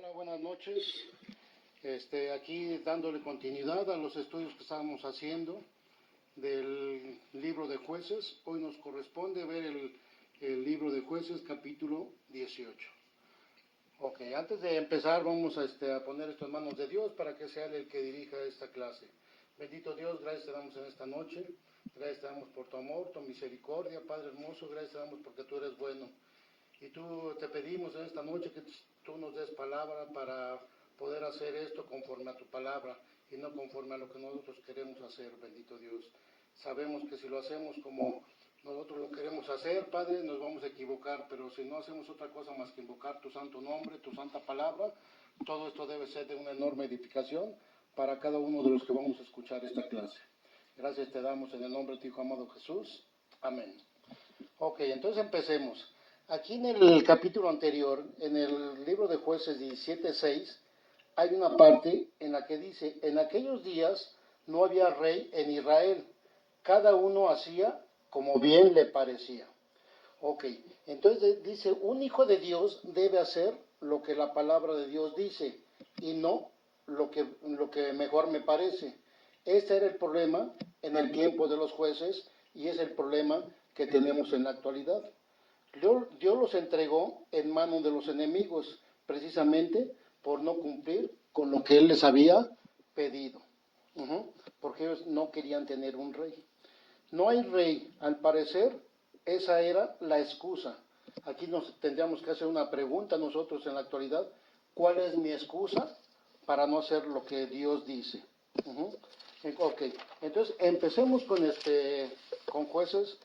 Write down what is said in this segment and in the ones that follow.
Hola, buenas noches. Aquí dándole continuidad a los estudios que estábamos haciendo del libro de Jueces. Hoy nos corresponde ver el libro de Jueces, capítulo 18. Ok, antes de empezar vamos a poner esto en manos de Dios para que sea Él el que dirija esta clase. Bendito Dios, gracias te damos en esta noche. Gracias te damos por tu amor, tu misericordia, Padre hermoso. Gracias te damos porque tú eres bueno. Y tú te pedimos en esta noche que tú nos des palabra para poder hacer esto conforme a tu palabra y no conforme a lo que nosotros queremos hacer, bendito Dios. Sabemos que si lo hacemos como nosotros lo queremos hacer, Padre, nos vamos a equivocar, pero si no hacemos otra cosa más que invocar tu santo nombre, tu santa palabra, todo esto debe ser de una enorme edificación para cada uno de los que vamos a escuchar esta clase. Gracias te damos en el nombre de tu Hijo amado Jesús. Amén. Ok, entonces empecemos. Aquí en el capítulo anterior, en el libro de Jueces 17:6, hay una parte en la que dice, en aquellos días no había rey en Israel, cada uno hacía como bien le parecía. Ok, entonces dice, un hijo de Dios debe hacer lo que la palabra de Dios dice y no lo que mejor me parece. Este era el problema en el tiempo de los jueces y es el problema que tenemos en la actualidad. Dios los entregó en manos de los enemigos, precisamente por no cumplir con lo que Él les había pedido. Porque ellos no querían tener un rey. No hay rey, al parecer, esa era la excusa. Aquí nos tendríamos que hacer una pregunta nosotros en la actualidad. ¿Cuál es mi excusa para no hacer lo que Dios dice? Ok, entonces empecemos con Jueces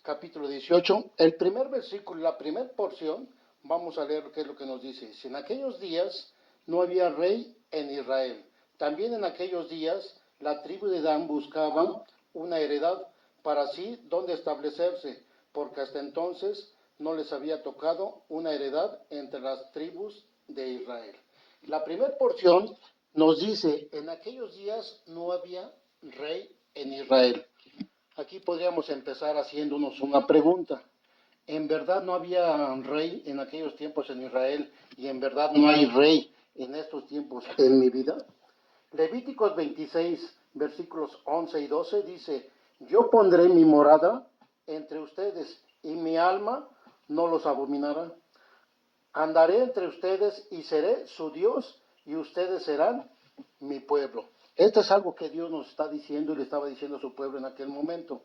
capítulo 18, el primer versículo, la primera porción, vamos a leer qué es lo que nos dice. Si en aquellos días no había rey en Israel, también en aquellos días la tribu de Dan buscaba una heredad para sí donde establecerse, porque hasta entonces no les había tocado una heredad entre las tribus de Israel. La primera porción nos dice, en aquellos días no había rey en Israel. Aquí podríamos empezar haciéndonos una pregunta. ¿En verdad no había rey en aquellos tiempos en Israel y en verdad no hay rey en estos tiempos en mi vida? Levíticos 26, versículos 11 y 12 dice, yo pondré mi morada entre ustedes y mi alma no los abominará. Andaré entre ustedes y seré su Dios y ustedes serán mi pueblo. Esto es algo que Dios nos está diciendo y le estaba diciendo a su pueblo en aquel momento.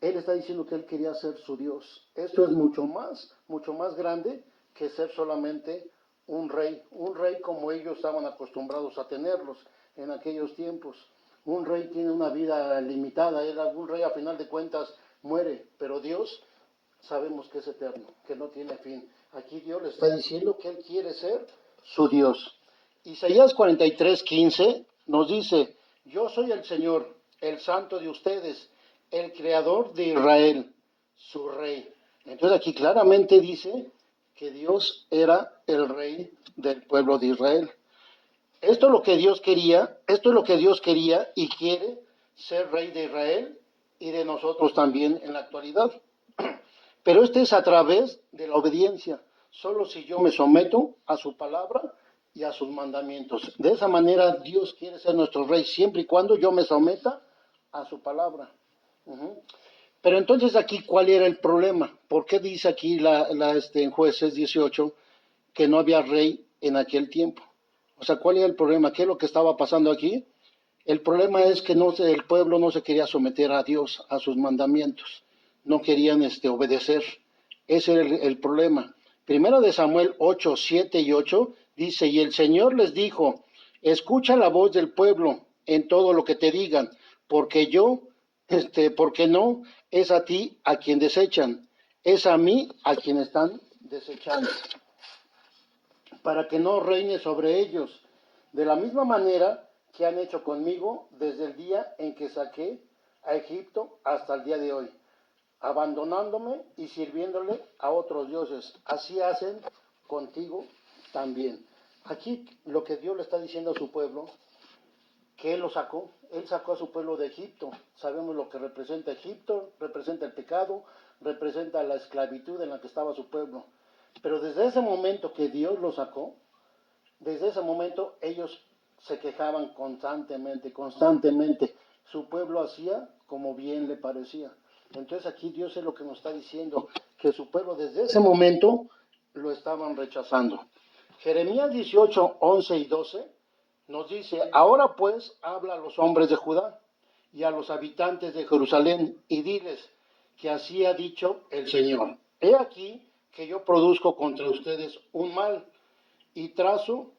Él está diciendo que Él quería ser su Dios. Esto es mucho más grande que ser solamente un rey como ellos estaban acostumbrados a tenerlos en aquellos tiempos. Un rey tiene una vida limitada, un rey a final de cuentas muere, pero Dios sabemos que es eterno, que no tiene fin. Aquí Dios le está diciendo que Él quiere ser su Dios. Isaías 43:15 nos dice, yo soy el Señor, el santo de ustedes, el creador de Israel, su rey. Entonces aquí claramente dice que Dios era el rey del pueblo de Israel. Esto es lo que Dios quería y quiere ser rey de Israel y de nosotros también en la actualidad. Pero es a través de la obediencia, solo si yo me someto a su palabra y a sus mandamientos. De esa manera Dios quiere ser nuestro rey siempre y cuando yo me someta a su palabra. Pero entonces aquí, ¿cuál era el problema? ¿Por qué dice aquí en Jueces 18 que no había rey en aquel tiempo? O sea, ¿cuál era el problema? ¿Qué es lo que estaba pasando aquí? El problema es que el pueblo no se quería someter a Dios, a sus mandamientos. No querían obedecer. Ese era el problema. Primero de Samuel 8, 7 y 8 dice, y el Señor les dijo, escucha la voz del pueblo en todo lo que te digan, porque porque no es a ti a quien desechan, es a mí a quien están desechando, para que no reine sobre ellos. De la misma manera que han hecho conmigo desde el día en que saqué a Egipto hasta el día de hoy, abandonándome y sirviéndole a otros dioses. Así hacen contigo también. Aquí lo que Dios le está diciendo a su pueblo, que Él sacó a su pueblo de Egipto. Sabemos lo que representa Egipto, representa el pecado, representa la esclavitud en la que estaba su pueblo. Pero desde ese momento que Dios lo sacó, desde ese momento ellos se quejaban constantemente. Su pueblo hacía como bien le parecía. Entonces aquí Dios es lo que nos está diciendo, que su pueblo desde ese momento lo estaban rechazando. Jeremías 18, 11 y 12 nos dice, ahora pues habla a los hombres de Judá y a los habitantes de Jerusalén y diles que así ha dicho el Señor. He aquí que yo produzco contra ustedes un mal y trazo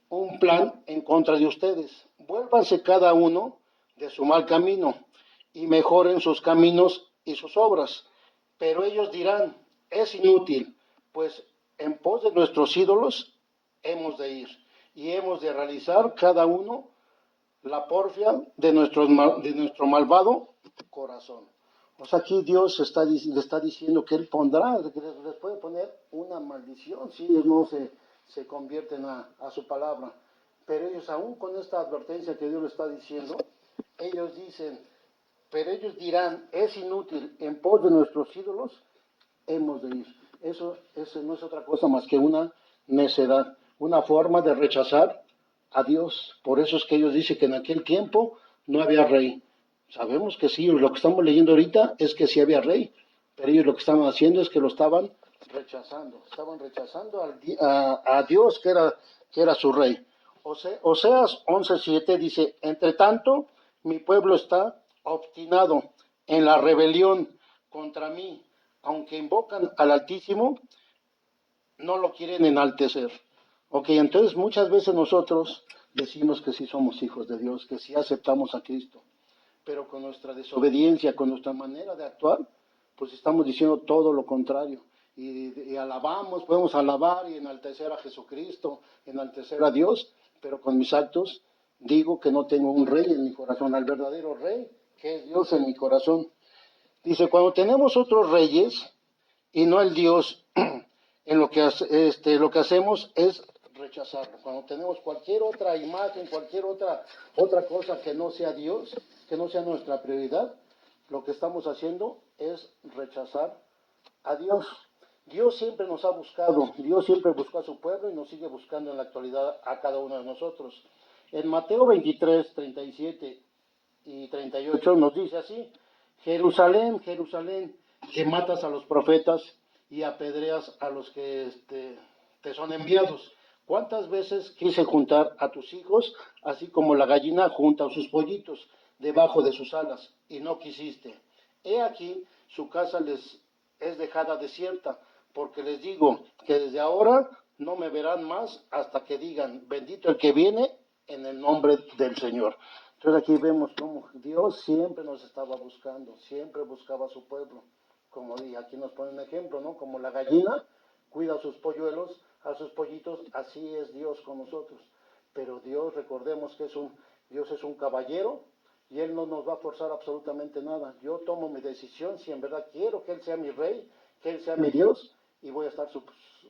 un plan en contra de ustedes. Vuélvanse cada uno de su mal camino y mejoren sus caminos y sus obras. Pero ellos dirán, es inútil, pues en pos de nuestros ídolos hemos de ir y hemos de realizar cada uno la porfia de nuestro malvado corazón. O sea, aquí Dios le está diciendo que Él pondrá, que les puede poner una maldición si ellos no se convierten a su palabra. Pero ellos, aún con esta advertencia que Dios le está diciendo, ellos dicen, pero ellos dirán, es inútil, en pos de nuestros ídolos hemos de ir. Eso no es otra cosa más que una necedad, una forma de rechazar a Dios. Por eso es que ellos dicen que en aquel tiempo no había rey. Sabemos que sí, lo que estamos leyendo ahorita es que sí había rey, pero ellos lo que estaban haciendo es que lo estaban rechazando a Dios que era su rey. Oseas 11:7 dice, entre tanto, mi pueblo está obstinado en la rebelión contra mí, aunque invocan al Altísimo, no lo quieren enaltecer. Ok, entonces muchas veces nosotros decimos que sí somos hijos de Dios, que sí aceptamos a Cristo, pero con nuestra desobediencia, con nuestra manera de actuar, pues estamos diciendo todo lo contrario. Y alabamos, podemos alabar y enaltecer a Jesucristo, enaltecer a Dios, pero con mis actos digo que no tengo un rey en mi corazón, al verdadero rey, que es Dios en mi corazón. Dice, cuando tenemos otros reyes y no el Dios, en lo que hacemos es rechazarlo. Cuando tenemos cualquier otra imagen, cualquier otra cosa que no sea Dios, que no sea nuestra prioridad, lo que estamos haciendo es rechazar a Dios. Dios siempre nos ha buscado, Dios siempre buscó a su pueblo y nos sigue buscando en la actualidad a cada uno de nosotros. En Mateo 23, 37 y 38 nos dice así, Jerusalén, Jerusalén, que matas a los profetas y apedreas a los que te son enviados. ¿Cuántas veces quise juntar a tus hijos, así como la gallina junta a sus pollitos debajo de sus alas, y no quisiste? He aquí, su casa les es dejada desierta, porque les digo que desde ahora no me verán más hasta que digan, bendito el que viene en el nombre del Señor. Entonces aquí vemos cómo Dios siempre nos estaba buscando, siempre buscaba a su pueblo. Como aquí nos pone un ejemplo, ¿no? Como la gallina cuida a sus polluelos, a sus pollitos, así es Dios con nosotros. Pero Dios, recordemos que Dios es un caballero y Él no nos va a forzar absolutamente nada. Yo tomo mi decisión si en verdad quiero que Él sea mi rey, que Él sea mi Dios y voy a estar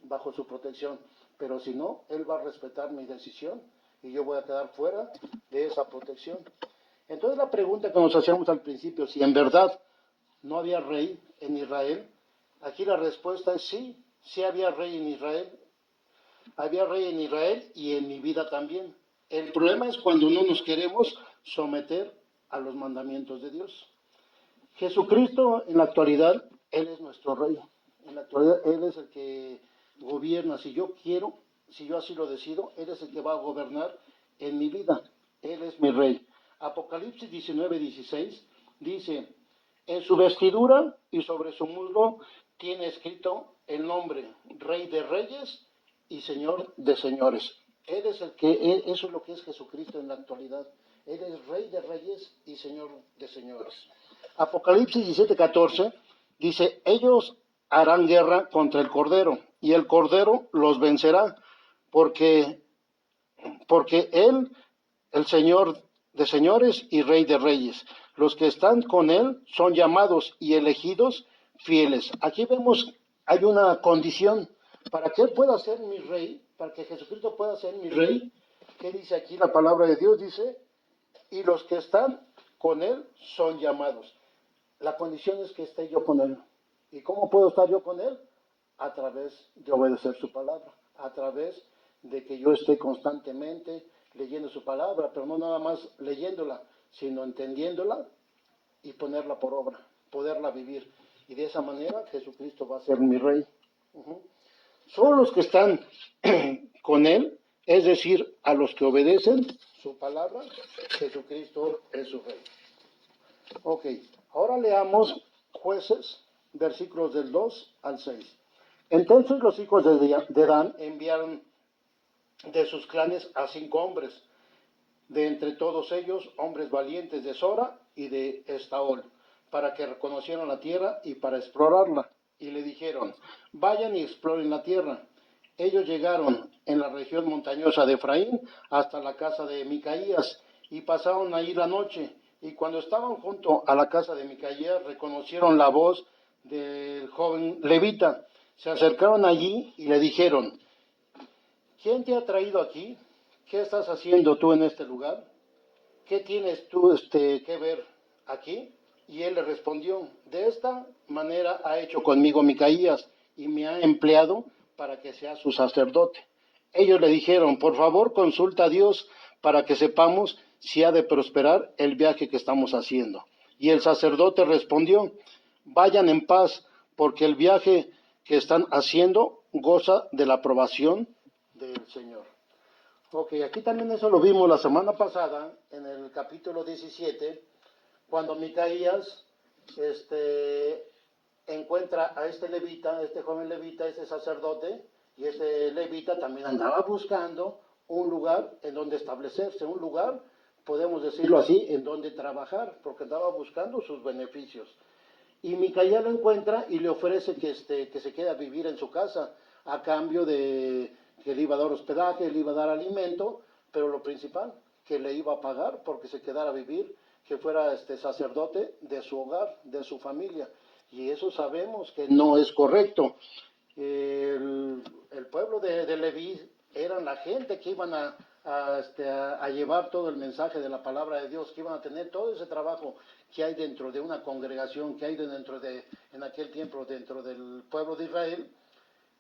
bajo su protección. Pero si no, Él va a respetar mi decisión y yo voy a quedar fuera de esa protección. Entonces la pregunta que nos hacíamos al principio, si en verdad no había rey en Israel, aquí la respuesta es sí, sí había rey en Israel. Había rey en Israel y en mi vida también. El problema es cuando no nos queremos someter a los mandamientos de Dios. Jesucristo en la actualidad, Él es nuestro rey. En la actualidad, Él es el que gobierna. Si yo quiero, si yo así lo decido, Él es el que va a gobernar en mi vida. Él es mi rey. Apocalipsis 19:16 dice, en su vestidura y sobre su muslo tiene escrito el nombre Rey de Reyes y Señor de Señores. Él es eso es lo que es Jesucristo en la actualidad. Él es Rey de Reyes y Señor de Señores. Apocalipsis 17:14 dice, ellos harán guerra contra el Cordero y el Cordero los vencerá porque Él, el Señor de señores y Rey de reyes, los que están con Él son llamados y elegidos fieles. Aquí vemos, hay una condición para que Él pueda ser mi Rey, para que Jesucristo pueda ser mi Rey. ¿Qué dice aquí la palabra de Dios? Dice, y los que están con Él son llamados. La condición es que esté yo con Él. ¿Y cómo puedo estar yo con Él? A través de obedecer su palabra, a través de que yo esté constantemente leyendo su palabra, pero no nada más leyéndola, sino entendiéndola y ponerla por obra, poderla vivir. Y de esa manera Jesucristo va a ser mi rey. Solo los que están con Él, es decir, a los que obedecen su palabra, Jesucristo es su rey. Ok, ahora leamos Jueces, versículos del 2 al 6. Entonces los hijos de Dan enviaron de sus clanes a 5 hombres, de entre todos ellos hombres valientes de Sora y de Estaol, para que reconocieran la tierra y para explorarla. Y le dijeron, vayan y exploren la tierra. Ellos llegaron en la región montañosa de Efraín hasta la casa de Micaías y pasaron ahí la noche. Y cuando estaban junto a la casa de Micaías, reconocieron la voz del joven levita. Se acercaron allí y le dijeron, ¿quién te ha traído aquí? ¿Qué estás haciendo tú en este lugar? ¿Qué tienes tú que ver aquí? Y él le respondió, de esta manera ha hecho conmigo Micaías y me ha empleado para que sea su sacerdote. Ellos le dijeron, por favor consulta a Dios para que sepamos si ha de prosperar el viaje que estamos haciendo. Y el sacerdote respondió, vayan en paz, porque el viaje que están haciendo goza de la aprobación del Señor. Ok, aquí también eso lo vimos la semana pasada, en el capítulo 17, cuando Micaías encuentra a este levita, este joven levita, este sacerdote, y este levita también andaba buscando un lugar en donde establecerse, un lugar, podemos decirlo así, en donde trabajar, porque andaba buscando sus beneficios. Y Micaías lo encuentra y le ofrece que se quede a vivir en su casa, a cambio de que le iba a dar hospedaje, le iba a dar alimento, pero lo principal, que le iba a pagar porque se quedara a vivir, que fuera sacerdote de su hogar, de su familia. Y eso sabemos que no es correcto. El pueblo de Leví eran la gente que iban a llevar todo el mensaje de la palabra de Dios, que iban a tener todo ese trabajo que hay dentro de una congregación, que hay en aquel tiempo dentro del pueblo de Israel,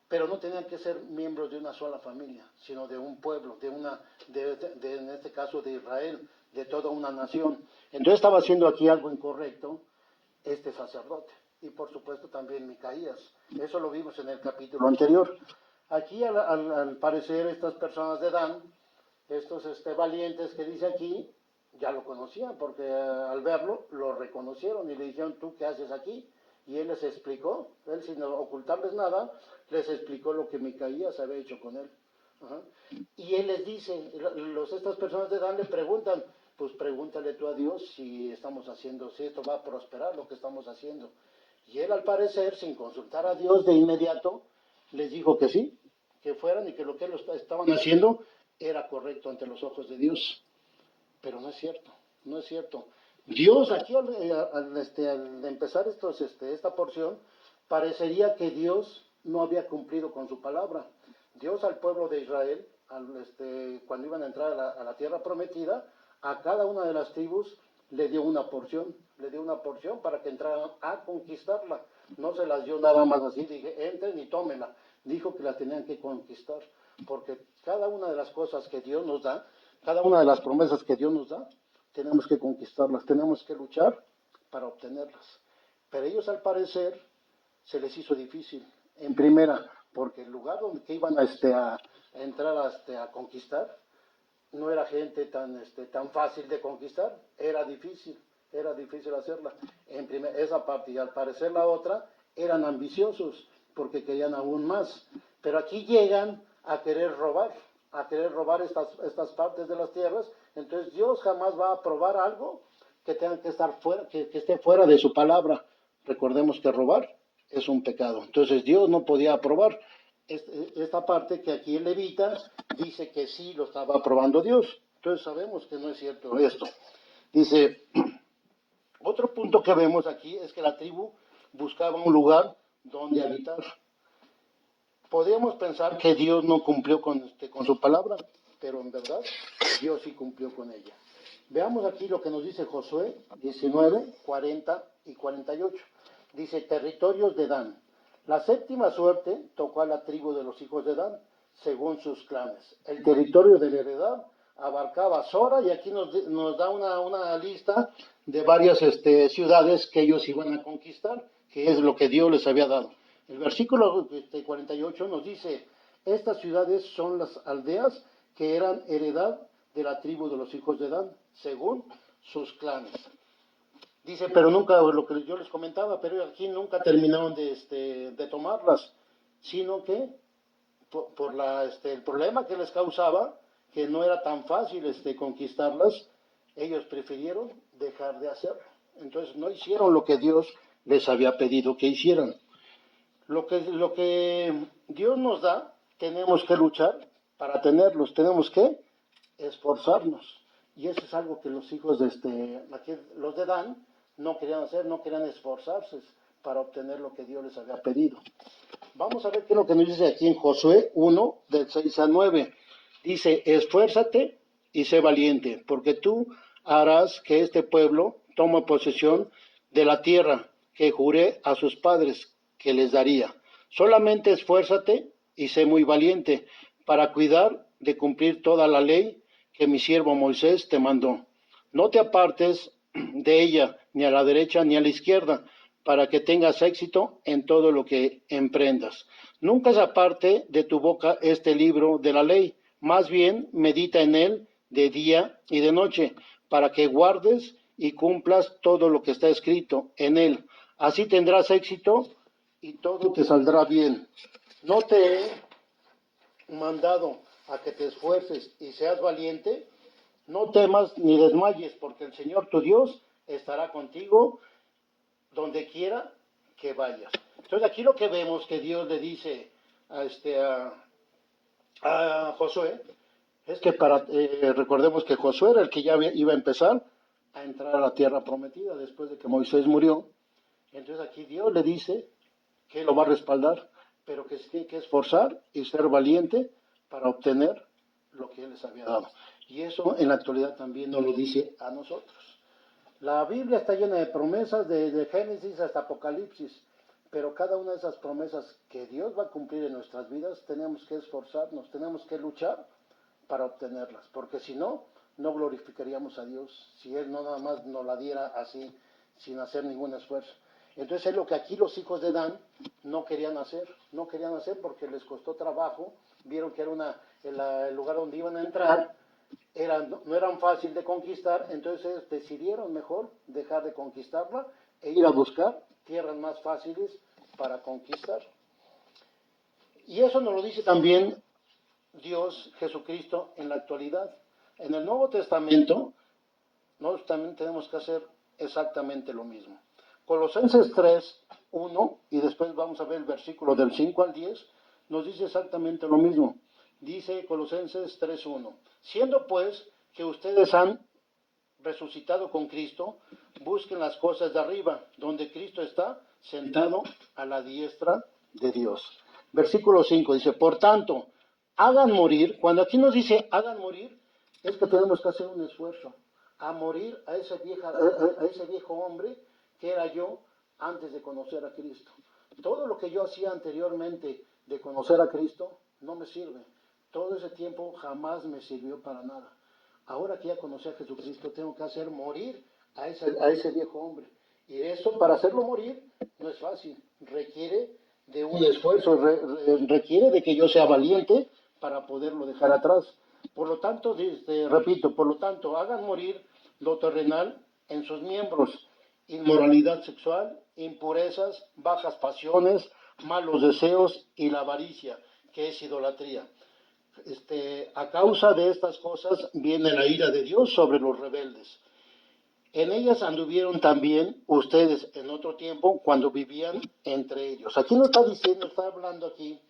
pero no tenían que ser miembros de una sola familia, sino de un pueblo, en este caso de Israel, de toda una nación. Entonces estaba haciendo aquí algo incorrecto este sacerdote, y por supuesto también Micaías. Eso lo vimos en el capítulo anterior. Aquí al parecer estas personas de Dan, estos valientes que dice aquí, ya lo conocían, porque al verlo lo reconocieron y le dijeron, ¿tú qué haces aquí? Y él les explicó, él sin ocultarles nada, les explicó lo que Micaías había hecho con él. Ajá. Y él les dice, estas personas de Dan le preguntan, pues pregúntale tú a Dios si estamos haciendo, si esto va a prosperar lo que estamos haciendo. Y él al parecer, sin consultar a Dios de inmediato, les dijo que sí, que fueran y que lo que estaban haciendo era correcto ante los ojos de Dios. Pero no es cierto, no es cierto. Dios aquí al empezar esta porción, parecería que Dios no había cumplido con su palabra. Dios al pueblo de Israel, cuando iban a entrar a la tierra prometida, a cada una de las tribus le dio una porción para que entraran a conquistarla. No se las dio nada más así, dije, entren y tómenla. Dijo que la tenían que conquistar, porque cada una de las cosas que Dios nos da, cada una de las promesas que Dios nos da, tenemos que conquistarlas, tenemos que luchar para obtenerlas. Pero ellos al parecer se les hizo difícil. En primera, porque el lugar donde iban a entrar a conquistar no era gente tan fácil de conquistar, era difícil hacerla. Esa parte, y al parecer la otra, eran ambiciosos porque querían aún más. Pero aquí llegan a querer robar estas partes de las tierras. Entonces Dios jamás va a aprobar algo que tenga que estar fuera, que esté fuera de su palabra. Recordemos que robar es un pecado. Entonces Dios no podía aprobar esta parte que aquí el levita dice que sí lo estaba aprobando Dios. Entonces sabemos que no es cierto esto. Dice, otro punto que vemos aquí es que la tribu buscaba un lugar donde habitar. Podríamos pensar que Dios no cumplió con su palabra, pero en verdad Dios sí cumplió con ella. Veamos aquí lo que nos dice Josué 19, 40 y 48. Dice, territorios de Dan. La séptima suerte tocó a la tribu de los hijos de Dan, según sus clanes. El territorio de la heredad abarcaba Sora, y aquí nos da una lista de varias ciudades que ellos iban a conquistar, que es lo que Dios les había dado. El versículo 48 nos dice, estas ciudades son las aldeas que eran heredad de la tribu de los hijos de Dan, según sus clanes. Dice, pero nunca, lo que yo les comentaba, pero aquí nunca terminaron de tomarlas, sino que por el problema que les causaba, que no era tan fácil conquistarlas, ellos prefirieron dejar de hacerlo. Entonces no hicieron lo que Dios les había pedido que hicieran. Lo que Dios nos da, tenemos que luchar para tenerlos, tenemos que esforzarnos. Y eso es algo que los hijos los de Dan no querían hacer, no querían esforzarse para obtener lo que Dios les había pedido. Vamos a ver qué es lo que nos dice aquí en Josué 1, del 6 al 9. Dice, esfuérzate y sé valiente, porque tú harás que este pueblo tome posesión de la tierra que juré a sus padres que les daría. Solamente esfuérzate y sé muy valiente para cuidar de cumplir toda la ley que mi siervo Moisés te mandó. No te apartes de ella, ni a la derecha ni a la izquierda, para que tengas éxito en todo lo que emprendas. Nunca se aparte de tu boca este libro de la ley, más bien medita en él de día y de noche, para que guardes y cumplas todo lo que está escrito en él. Así tendrás éxito y todo te saldrá bien. No te he mandado a que te esfuerces y seas valiente. No temas ni desmayes, porque el Señor tu Dios estará contigo donde quiera que vayas. Entonces aquí lo que vemos que Dios le dice a Josué es que recordemos que Josué era el que ya iba a empezar a entrar a la tierra prometida después de que Moisés murió. Entonces aquí Dios le dice que lo va a respaldar, pero que se tiene que esforzar y ser valiente para obtener lo que Él les había dado. Y eso en la actualidad también nos lo dice a nosotros. La Biblia está llena de promesas, de Génesis hasta Apocalipsis, pero cada una de esas promesas que Dios va a cumplir en nuestras vidas, tenemos que esforzarnos, tenemos que luchar para obtenerlas, porque si no, no glorificaríamos a Dios, si Él no nada más nos la diera así, sin hacer ningún esfuerzo. Entonces es lo que aquí los hijos de Dan no querían hacer porque les costó trabajo, vieron que era el lugar donde iban a entrar, no eran fácil de conquistar, entonces decidieron mejor dejar de conquistarla e ir a buscar tierras más fáciles para conquistar. Y eso nos lo dice también Dios, Jesucristo, en la actualidad. En el Nuevo Testamento, nosotros también tenemos que hacer exactamente lo mismo. Colosenses 3, 1, y después vamos a ver el versículo del 5 al 10, nos dice exactamente lo mismo. Dice Colosenses 3, 1, siendo pues que ustedes han resucitado con Cristo, busquen las cosas de arriba, donde Cristo está sentado a la diestra de Dios. Versículo 5 dice, por tanto, hagan morir, cuando aquí nos dice hagan morir, es que tenemos que hacer un esfuerzo, a morir a ese viejo hombre que era yo antes de conocer a Cristo. Todo lo que yo hacía anteriormente de conocer a Cristo no me sirve. Todo ese tiempo jamás me sirvió para nada. Ahora que ya conocí a Jesucristo, tengo que hacer morir a ese viejo hombre. Y eso, para hacerlo morir, no es fácil. Requiere de un esfuerzo, requiere de que yo sea valiente para poderlo dejar atrás. Por lo tanto, repito, por lo tanto, hagan morir lo terrenal en sus miembros. Inmoralidad sexual, impurezas, bajas pasiones, malos deseos y la avaricia, que es idolatría. A causa de estas cosas viene la ira de Dios sobre los rebeldes. En ellas anduvieron también ustedes en otro tiempo cuando vivían entre ellos. Aquí no está diciendo, está hablando aquí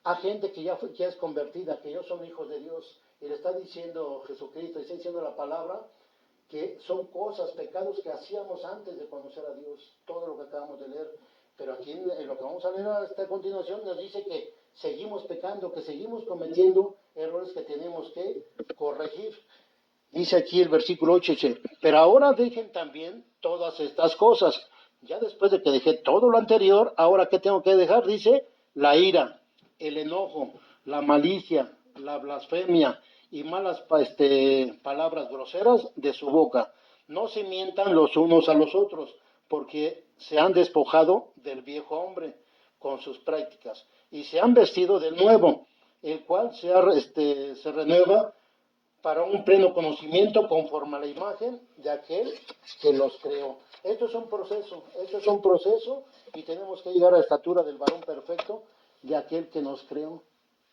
a gente que ya es convertida, que ellos son hijos de Dios, y le está diciendo Jesucristo, está diciendo la palabra, que son cosas, pecados que hacíamos antes de conocer a Dios, todo lo que acabamos de leer. Pero aquí en lo que vamos a leer a continuación nos dice que seguimos pecando, que seguimos cometiendo errores que tenemos que corregir. Dice aquí el versículo 8, pero ahora dejen también todas estas cosas. Ya después de que dejé todo lo anterior, ahora ¿qué tengo que dejar? Dice, la ira, el enojo, la malicia, la blasfemia y malas palabras groseras de su boca. No se mientan los unos a los otros, porque se han despojado del viejo hombre con sus prácticas y se han vestido del nuevo, el cual se renueva para un pleno conocimiento conforme a la imagen de aquel que los creó. Esto es un proceso y tenemos que llegar a la estatura del varón perfecto de aquel que nos creó.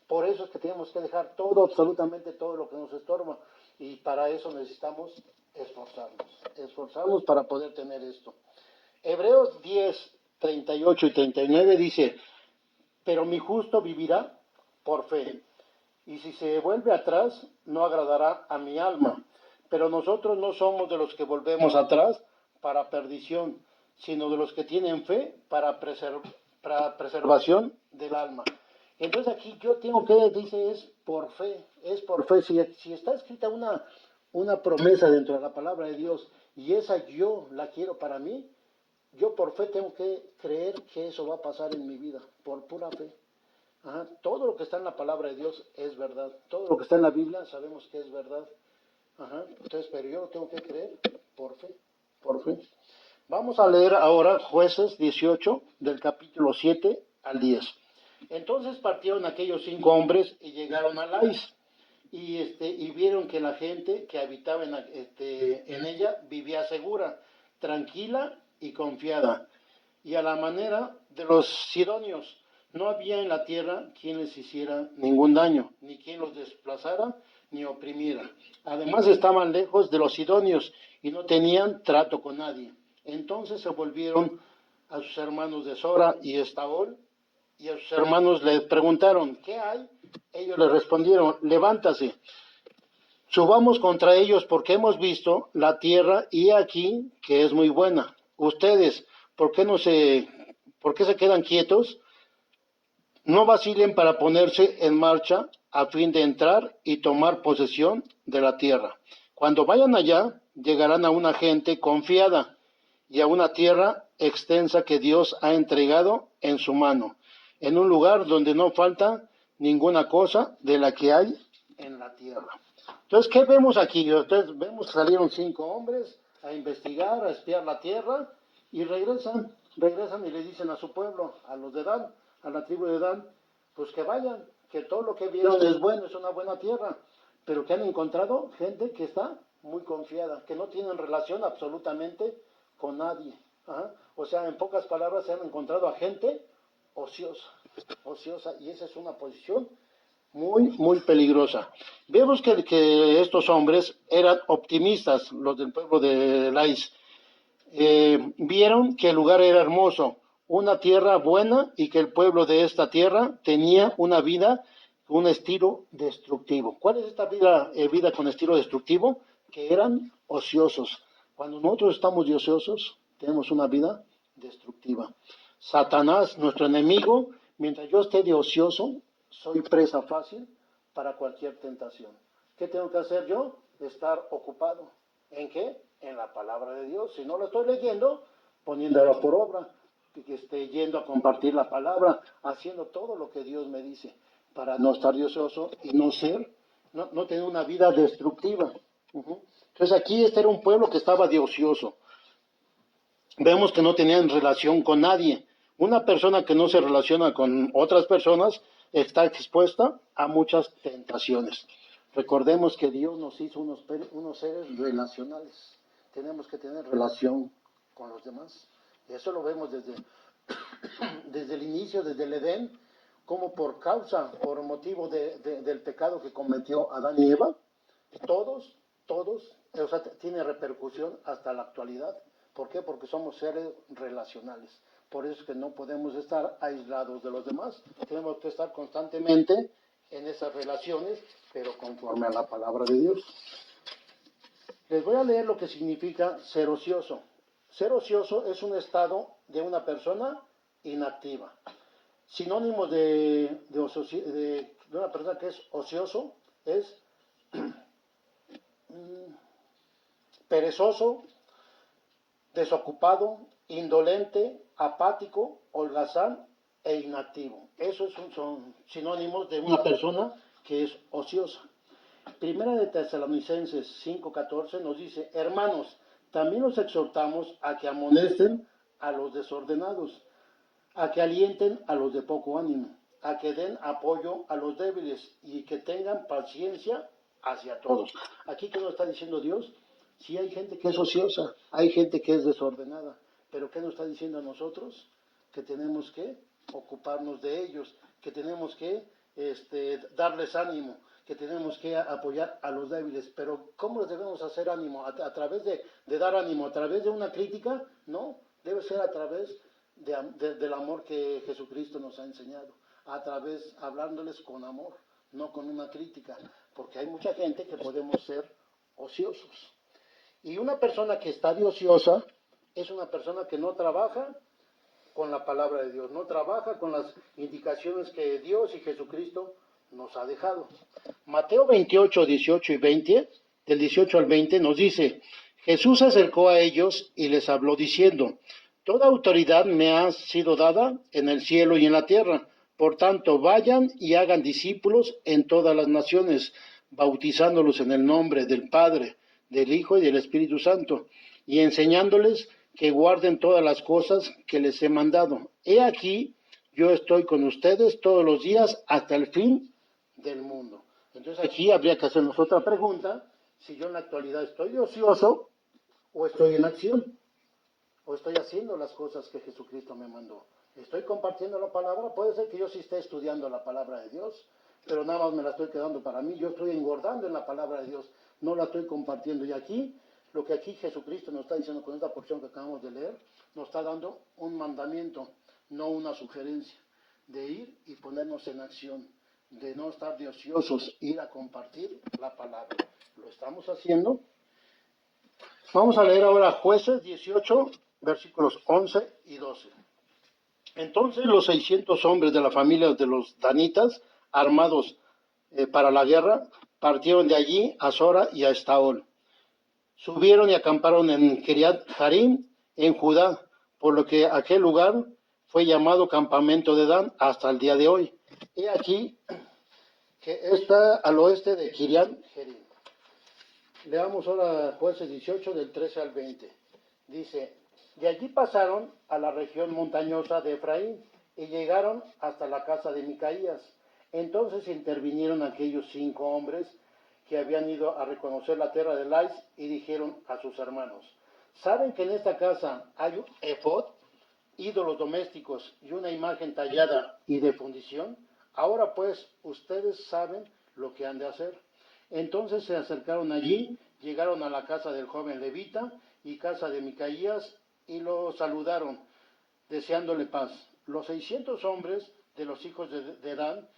Por eso es que tenemos que dejar todo, absolutamente todo lo que nos estorba, y para eso necesitamos esforzarnos para poder tener esto. Hebreos 10, 38 y 39 dice, pero mi justo vivirá por fe, y si se vuelve atrás, no agradará a mi alma. Pero nosotros no somos de los que volvemos atrás para perdición, sino de los que tienen fe para preservación del alma. Entonces aquí yo tengo que, dice, es por fe. Si está escrita una promesa dentro de la palabra de Dios y esa yo la quiero para mí, yo por fe tengo que creer que eso va a pasar en mi vida, por pura fe. Ajá. Todo lo que está en la palabra de Dios es verdad. Todo lo que está en la Biblia sabemos que es verdad. Ajá. Entonces, pero yo lo tengo que creer por fe, por fe. Vamos a leer ahora Jueces 18, del capítulo 7 al 10. Entonces partieron aquellos 5 hombres y llegaron a Lais, y vieron que la gente que habitaba en ella vivía segura, tranquila y confiada, y a la manera de los sidonios. No había en la tierra quien les hiciera ningún daño, ni quien los desplazara, ni oprimiera. Además estaban lejos de los sidonios y no tenían trato con nadie. Entonces se volvieron a sus hermanos de Sora y Estaol, y a sus hermanos les preguntaron, ¿qué hay? Ellos les respondieron, levántase, subamos contra ellos porque hemos visto la tierra y aquí que es muy buena. Ustedes, ¿por qué se quedan quietos? No vacilen para ponerse en marcha a fin de entrar y tomar posesión de la tierra. Cuando vayan allá, llegarán a una gente confiada y a una tierra extensa que Dios ha entregado en su mano, en un lugar donde no falta ninguna cosa de la que hay en la tierra. Entonces, ¿qué vemos aquí? Entonces, vemos que salieron 5 hombres a investigar, a espiar la tierra, y regresan y le dicen a su pueblo, a los de Dan, a la tribu de Dan, pues que vayan, que todo lo que vieron es bueno, es una buena tierra, pero que han encontrado gente que está muy confiada, que no tienen relación absolutamente con nadie. Ajá. O sea, en pocas palabras, se han encontrado a gente ociosa, y esa es una posición muy, muy peligrosa. Vemos que estos hombres eran optimistas, los del pueblo de Lais. Vieron que el lugar era hermoso, una tierra buena, y que el pueblo de esta tierra tenía una vida, un estilo destructivo. ¿Cuál es esta vida con estilo destructivo? Que eran ociosos. Cuando nosotros estamos de ociosos, tenemos una vida destructiva. Satanás, nuestro enemigo, mientras yo esté de ocioso, soy presa fácil para cualquier tentación. ¿Qué tengo que hacer yo? Estar ocupado. ¿En qué? En la palabra de Dios. Si no lo estoy leyendo, poniéndolo por obra, yendo a compartir la palabra, haciendo todo lo que Dios me dice, para no estar ocioso y no tener una vida destructiva. Entonces aquí este era un pueblo que estaba de ocioso. Vemos que no tenían relación con nadie. Una persona que no se relaciona con otras personas está expuesta a muchas tentaciones. Recordemos que Dios nos hizo unos seres relacionales. Tenemos que tener relación con los demás. Y eso lo vemos desde el inicio, desde el Edén, como por motivo del pecado que cometió Adán y Eva, todos, o sea, tiene repercusión hasta la actualidad. ¿Por qué? Porque somos seres relacionales. Por eso es que no podemos estar aislados de los demás. Tenemos que estar constantemente en esas relaciones, pero conforme a la palabra de Dios. Les voy a leer lo que significa ser ocioso. Ser ocioso es un estado de una persona inactiva. Sinónimos de una persona que es ocioso es perezoso, desocupado, indolente, apático, holgazán e inactivo. Esos son sinónimos de una persona que es ociosa. Primera de Tesalonicenses 5:14 nos dice, hermanos, también los exhortamos a que amonesten a los desordenados, a que alienten a los de poco ánimo, a que den apoyo a los débiles y que tengan paciencia hacia todos. Aquí, ¿qué nos está diciendo Dios? Sí, hay gente que es ociosa, hay gente que es desordenada, pero ¿qué nos está diciendo a nosotros? Que tenemos que ocuparnos de ellos, que tenemos que darles ánimo, que tenemos que apoyar a los débiles. Pero ¿cómo les debemos hacer ánimo? ¿A través de dar ánimo? ¿A través de una crítica? No, debe ser a través del amor que Jesucristo nos ha enseñado, a través, hablándoles con amor, no con una crítica, porque hay mucha gente que podemos ser ociosos. Y una persona que está de ociosa es una persona que no trabaja con la palabra de Dios, no trabaja con las indicaciones que Dios y Jesucristo nos ha dejado. Mateo 28, 18 y 20, del 18 al 20, nos dice, Jesús se acercó a ellos y les habló diciendo, toda autoridad me ha sido dada en el cielo y en la tierra. Por tanto, vayan y hagan discípulos en todas las naciones, bautizándolos en el nombre del Padre, del Hijo y del Espíritu Santo, y enseñándoles que guarden todas las cosas que les he mandado. He aquí, yo estoy con ustedes todos los días hasta el fin del mundo. Entonces aquí habría que hacernos otra pregunta, si yo en la actualidad estoy de ocioso o estoy en acción, o estoy haciendo las cosas que Jesucristo me mandó. ¿Estoy compartiendo la palabra? Puede ser que yo sí esté estudiando la palabra de Dios, pero nada más me la estoy quedando para mí. Yo estoy engordando en la palabra de Dios, no la estoy compartiendo. Y aquí, lo que aquí Jesucristo nos está diciendo con esta porción que acabamos de leer, nos está dando un mandamiento, no una sugerencia, de ir y ponernos en acción, de no estar de ociosos, ir a compartir la palabra. ¿Lo estamos haciendo? Vamos a leer ahora Jueces 18, versículos 11 y 12. Entonces los 600 hombres de la familia de los danitas, armados para la guerra, partieron de allí a Sora y a Estaol. Subieron y acamparon en Kiriat Jarim, en Judá, por lo que aquel lugar fue llamado campamento de Dan hasta el día de hoy. He aquí que está al oeste de Kiriat Jerim. Leamos ahora Jueces 18 del 13 al 20. Dice, de allí pasaron a la región montañosa de Efraín y llegaron hasta la casa de Micaías. Entonces intervinieron aquellos 5 hombres que habían ido a reconocer la tierra de Lais y dijeron a sus hermanos, ¿saben que en esta casa hay un efod, ídolos domésticos y una imagen tallada y de fundición? Ahora pues ustedes saben lo que han de hacer. Entonces se acercaron allí, llegaron a la casa del joven levita y casa de Micaías y lo saludaron, deseándole paz. Los 600 hombres de los hijos de Dan,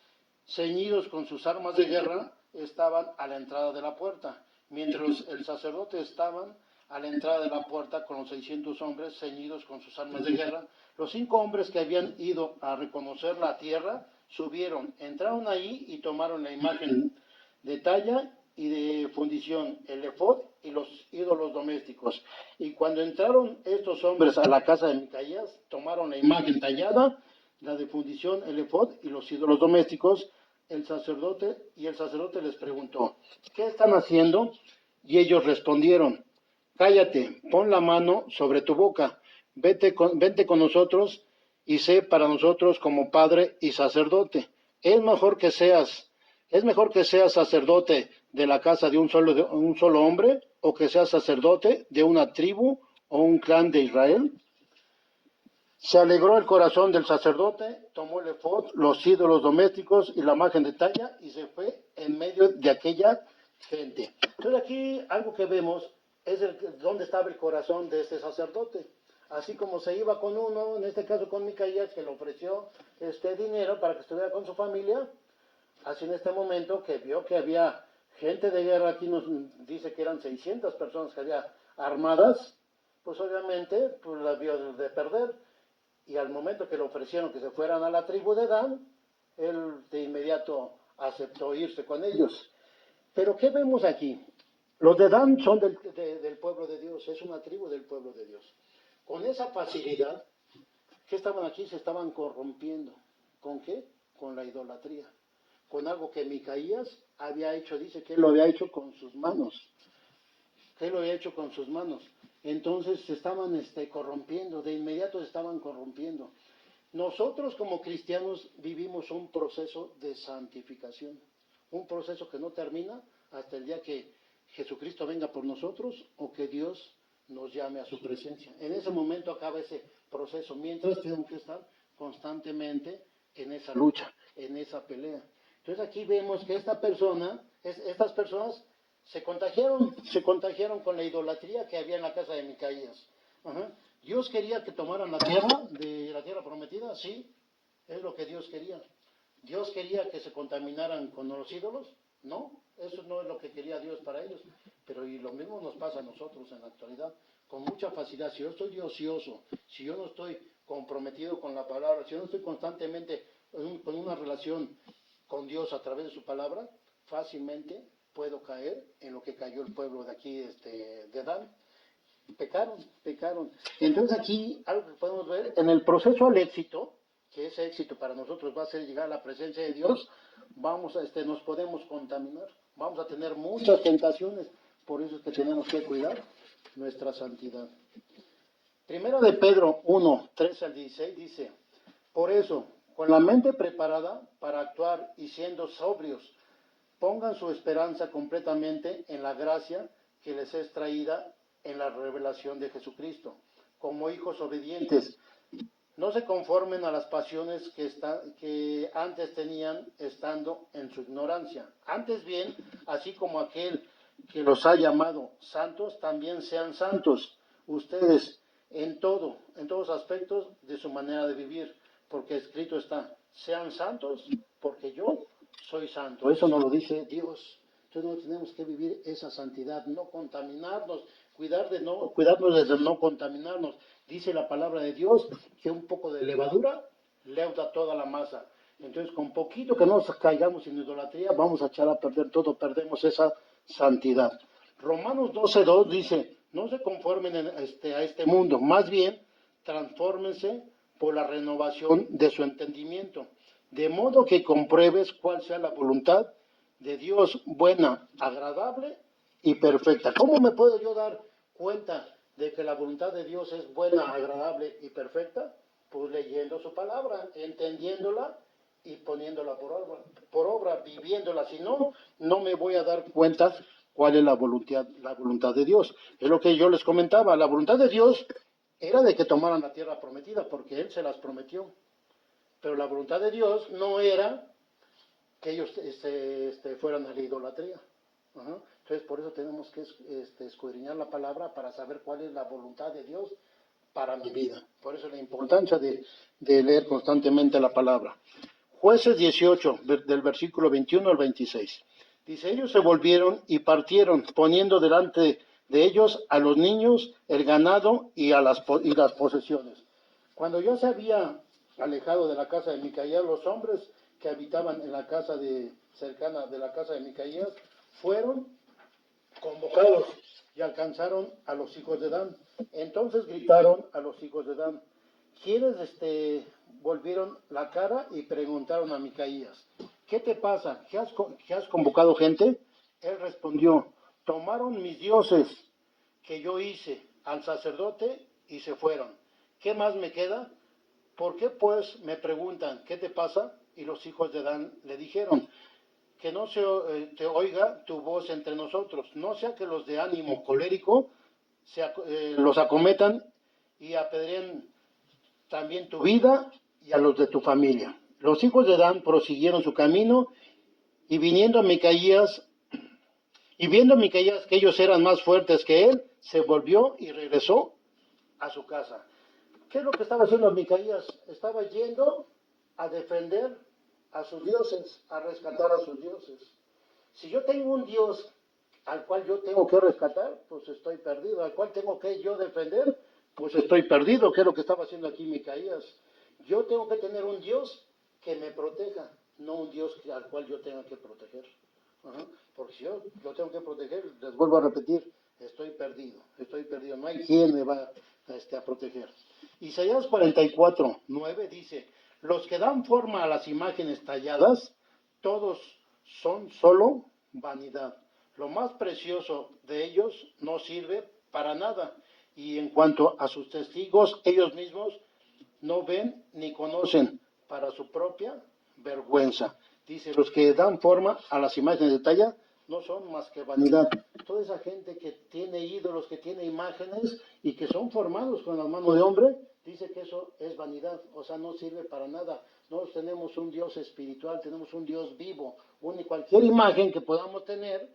ceñidos con sus armas de guerra, estaban a la entrada de la puerta, mientras el sacerdote estaban a la entrada de la puerta con los 600 hombres ceñidos con sus armas de guerra. Los 5 hombres que habían ido a reconocer la tierra subieron, entraron ahí y tomaron la imagen de talla y de fundición, el efod y los ídolos domésticos. Y cuando entraron estos hombres a la casa de Micaías, tomaron la imagen tallada, la de fundición, el efod y los ídolos domésticos. El sacerdote les preguntó, ¿qué están haciendo? Y ellos respondieron, cállate, pon la mano sobre tu boca, vente con nosotros y sé para nosotros como padre y sacerdote. Es mejor que seas sacerdote de la casa de un solo hombre, o que seas sacerdote de una tribu o un clan de Israel. Se alegró el corazón del sacerdote, tomó el efod, los ídolos domésticos y la imagen de talla y se fue en medio de aquella gente. Entonces aquí algo que vemos es dónde estaba el corazón de este sacerdote. Así como se iba con uno, en este caso con Micaías, que le ofreció dinero para que estuviera con su familia, así en este momento que vio que había gente de guerra, aquí nos dice que eran 600 personas que había armadas, pues obviamente pues la vio de perder. Y al momento que le ofrecieron que se fueran a la tribu de Dan, él de inmediato aceptó irse con ellos. Pero ¿qué vemos aquí? Los de Dan son del pueblo de Dios, es una tribu del pueblo de Dios. Con esa facilidad, ¿Qué estaban aquí? Se estaban corrompiendo. ¿Con qué? Con la idolatría. Con algo que Micaías había hecho, dice que él lo había hecho con sus manos. Que él lo había hecho con sus manos. Entonces se estaban corrompiendo, de inmediato se estaban corrompiendo. Nosotros como cristianos vivimos un proceso de santificación, un proceso que no termina hasta el día que Jesucristo venga por nosotros o que Dios nos llame a su presencia. En ese momento acaba ese proceso, mientras tenemos que estar constantemente en esa lucha, en esa pelea. Entonces aquí vemos que estas personas se contagiaron con la idolatría que había en la casa de Micaías. Ajá. Dios quería que tomaran la tierra prometida, sí, es lo que Dios quería. Dios quería que se contaminaran con los ídolos, no, eso no es lo que quería Dios para ellos. Pero y lo mismo nos pasa a nosotros en la actualidad, con mucha facilidad. Si yo estoy de ocioso, si yo no estoy comprometido con la palabra, si yo no estoy constantemente con una relación con Dios a través de su palabra, fácilmente puedo caer en lo que cayó el pueblo de aquí, de Dan. Pecaron. Entonces aquí, algo que podemos ver, en el proceso al éxito, que ese éxito para nosotros va a ser llegar a la presencia de Dios, nos podemos contaminar, vamos a tener muchas tentaciones, por eso es que tenemos que cuidar nuestra santidad. Primero de Pedro 1, 13 al 16 dice, por eso, con la mente preparada para actuar y siendo sobrios, pongan su esperanza completamente en la gracia que les es traída en la revelación de Jesucristo. Como hijos obedientes, no se conformen a las pasiones que antes tenían estando en su ignorancia. Antes bien, así como aquel que los ha llamado santos, también sean santos ustedes en todos aspectos de su manera de vivir, porque escrito está, sean santos porque yo soy santo. Eso nos lo dice Dios. Entonces no tenemos que vivir esa santidad, no contaminarnos, cuidarnos de no contaminarnos. Dice la palabra de Dios que un poco de levadura leuda toda la masa. Entonces con poquito que nos caigamos en idolatría, vamos a echar a perder todo, perdemos esa santidad. Romanos 12:2 dice, no se conformen a este mundo, más bien transfórmense por la renovación de su entendimiento, de modo que compruebes cuál sea la voluntad de Dios buena, agradable y perfecta. ¿Cómo me puedo yo dar cuenta de que la voluntad de Dios es buena, agradable y perfecta? Pues leyendo su palabra, entendiéndola y poniéndola por obra, viviéndola. Si no, no me voy a dar cuenta cuál es la voluntad de Dios. Es lo que yo les comentaba, la voluntad de Dios era de que tomaran la tierra prometida, porque Él se las prometió. Pero la voluntad de Dios no era que ellos fueran a la idolatría. Ajá. Entonces, por eso tenemos que escudriñar la palabra para saber cuál es la voluntad de Dios para mi vida. Por eso la importancia de leer constantemente la palabra. Jueces 18, del versículo 21 al 26. Dice, ellos se volvieron y partieron, poniendo delante de ellos a los niños, el ganado y las posesiones. Cuando ya se había alejado de la casa de Micaías, los hombres que habitaban en la casa cercana de la casa de Micaías fueron convocados y alcanzaron a los hijos de Dan. Entonces gritaron a los hijos de Dan, ¿quiénes volvieron la cara y preguntaron a Micaías, ¿qué te pasa? ¿Que has convocado gente? Él respondió, tomaron mis dioses que yo hice al sacerdote y se fueron. ¿Qué más me queda? ¿Por qué pues me preguntan, ¿qué te pasa? Y los hijos de Dan le dijeron, que no te oiga tu voz entre nosotros, no sea que los de ánimo colérico los acometan y apedreen también tu vida y a los de tu familia. Los hijos de Dan prosiguieron su camino y viendo a Micaías que ellos eran más fuertes que él, se volvió y regresó a su casa. ¿Qué es lo que estaba haciendo Micaías? Estaba yendo a defender a sus dioses, a rescatar a sus dioses. Si yo tengo un Dios al cual yo tengo que rescatar, pues estoy perdido. Al cual tengo que yo defender, pues estoy perdido. ¿Qué es lo que estaba haciendo aquí Micaías? Yo tengo que tener un Dios que me proteja, no un Dios al cual yo tenga que proteger. Ajá. Porque si yo tengo que proteger, les vuelvo a repetir, estoy perdido, no hay quien me va a proteger. Isaías 44, 9 dice, los que dan forma a las imágenes talladas, todos son solo vanidad. Lo más precioso de ellos no sirve para nada. Y en cuanto a sus testigos, ellos mismos no ven ni conocen para su propia vergüenza. Dice, los que dan forma a las imágenes de talla no son más que vanidad. Toda esa gente que tiene ídolos, que tiene imágenes y que son formados con las manos de hombre, dice que eso es vanidad, o sea, no sirve para nada. Nosotros tenemos un Dios espiritual, tenemos un Dios vivo. Cualquier imagen que podamos tener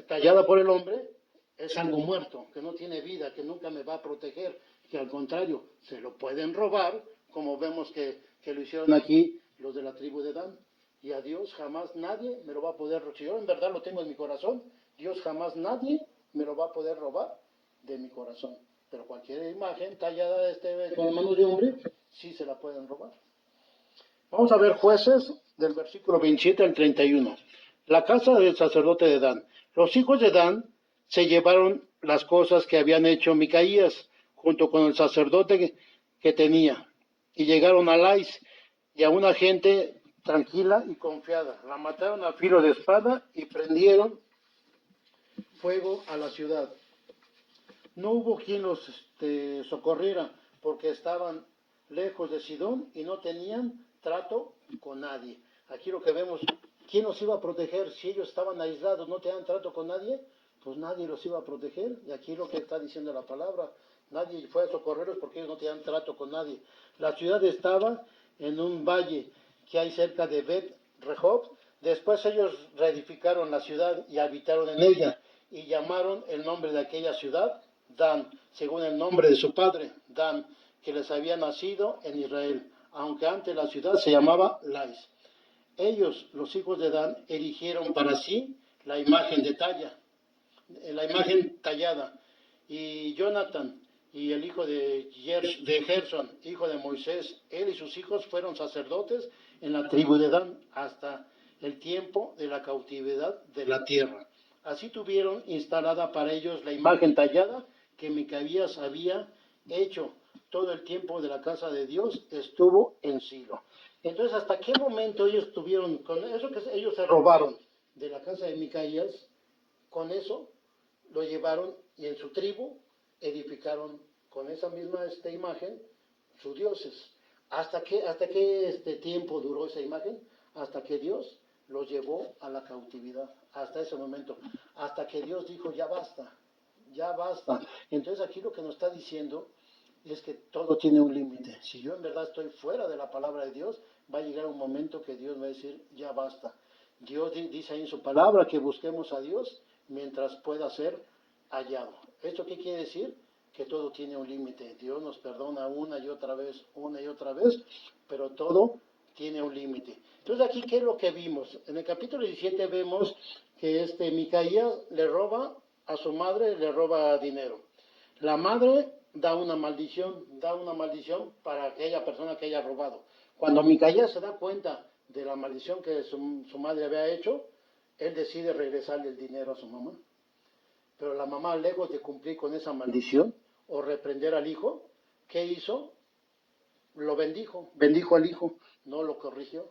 tallada por el hombre es algo muerto, que no tiene vida, que nunca me va a proteger, que al contrario, se lo pueden robar, como vemos que lo hicieron aquí los de la tribu de Dan. Y a Dios jamás nadie me lo va a poder robar. Si yo en verdad lo tengo en mi corazón, Dios jamás nadie me lo va a poder robar de mi corazón. Pero cualquier imagen tallada con las manos de hombre, sí se la pueden robar. Vamos a ver Jueces del versículo 27 al 31. La casa del sacerdote de Dan. Los hijos de Dan se llevaron las cosas que habían hecho Micaías junto con el sacerdote que tenía, y llegaron a Lais y a una gente tranquila y confiada. La mataron a filo de espada y prendieron fuego a la ciudad. No hubo quien los socorriera porque estaban lejos de Sidón y no tenían trato con nadie. Aquí lo que vemos, ¿quién los iba a proteger? Si ellos estaban aislados, no tenían trato con nadie, pues nadie los iba a proteger. Y aquí lo que está diciendo la palabra, nadie fue a socorrerlos porque ellos no tenían trato con nadie. La ciudad estaba en un valle que hay cerca de Bet Rehob. Después ellos reedificaron la ciudad y habitaron en ella y llamaron el nombre de aquella ciudad Dan, según el nombre de su padre, Dan, que les había nacido en Israel, aunque antes la ciudad se llamaba Lais. Ellos, los hijos de Dan, erigieron para sí la imagen la imagen tallada, y Jonathan y el hijo de Gerson, hijo de Moisés, él y sus hijos fueron sacerdotes en la tribu de Dan hasta el tiempo de la cautividad de la tierra. Así tuvieron instalada para ellos la imagen tallada que Micaías había hecho. Todo el tiempo de la casa de Dios estuvo en Silo. Entonces, ¿hasta qué momento ellos tuvieron, con eso que ellos se robaron de la casa de Micaías, con eso lo llevaron y en su tribu edificaron con esa misma imagen sus dioses? ¿Hasta qué tiempo duró esa imagen? Hasta que Dios los llevó a la cautividad, hasta ese momento, hasta que Dios dijo, ya basta, ya basta. Entonces aquí lo que nos está diciendo es que todo tiene un límite. Si yo en verdad estoy fuera de la palabra de Dios, va a llegar un momento que Dios va a decir, ya basta. Dios dice ahí en su palabra que busquemos a Dios mientras pueda ser hallado. ¿Esto qué quiere decir? Que todo tiene un límite. Dios nos perdona una y otra vez, pero todo tiene un límite. Entonces aquí, ¿qué es lo que vimos? En el capítulo 17 vemos que Micaías le roba a su madre, le roba dinero. La madre da una maldición para aquella persona que haya robado. Cuando Micaías se da cuenta de la maldición que su madre había hecho, él decide regresarle el dinero a su mamá. Pero la mamá, lejos de cumplir con esa maldición o reprender al hijo, ¿qué hizo? Lo bendijo al hijo, no lo corrigió.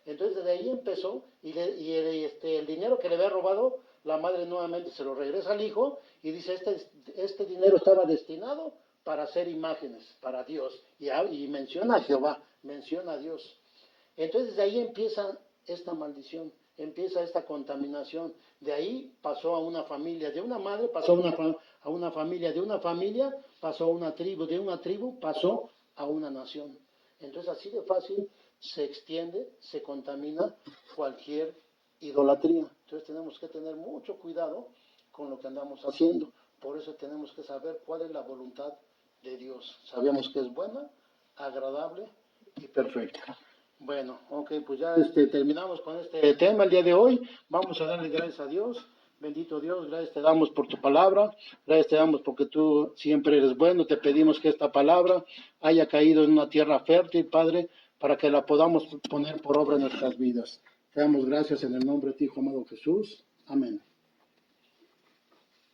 Entonces desde ahí empezó y el dinero que le había robado, la madre nuevamente se lo regresa al hijo y dice, este dinero estaba destinado para hacer imágenes, para Dios. Y menciona a Jehová, menciona a Dios. Entonces de ahí empieza esta maldición, empieza esta contaminación. De ahí pasó a una familia, de una madre pasó a una familia, de una familia pasó a una tribu, de una tribu pasó a una nación. Entonces así de fácil se extiende, se contamina cualquier idolatría. Entonces tenemos que tener mucho cuidado con lo que andamos haciendo. Por eso tenemos que saber cuál es la voluntad de Dios. Sabemos que es buena, agradable y perfecta. Bueno, ok, pues ya terminamos con este tema el día de hoy. Vamos a darle gracias a Dios. Bendito Dios, gracias te damos por tu palabra, gracias te damos porque tú siempre eres bueno. Te pedimos que esta palabra haya caído en una tierra fértil, Padre, para que la podamos poner por obra en nuestras vidas. Te damos gracias en el nombre de ti, Hijo amado Jesús. Amén.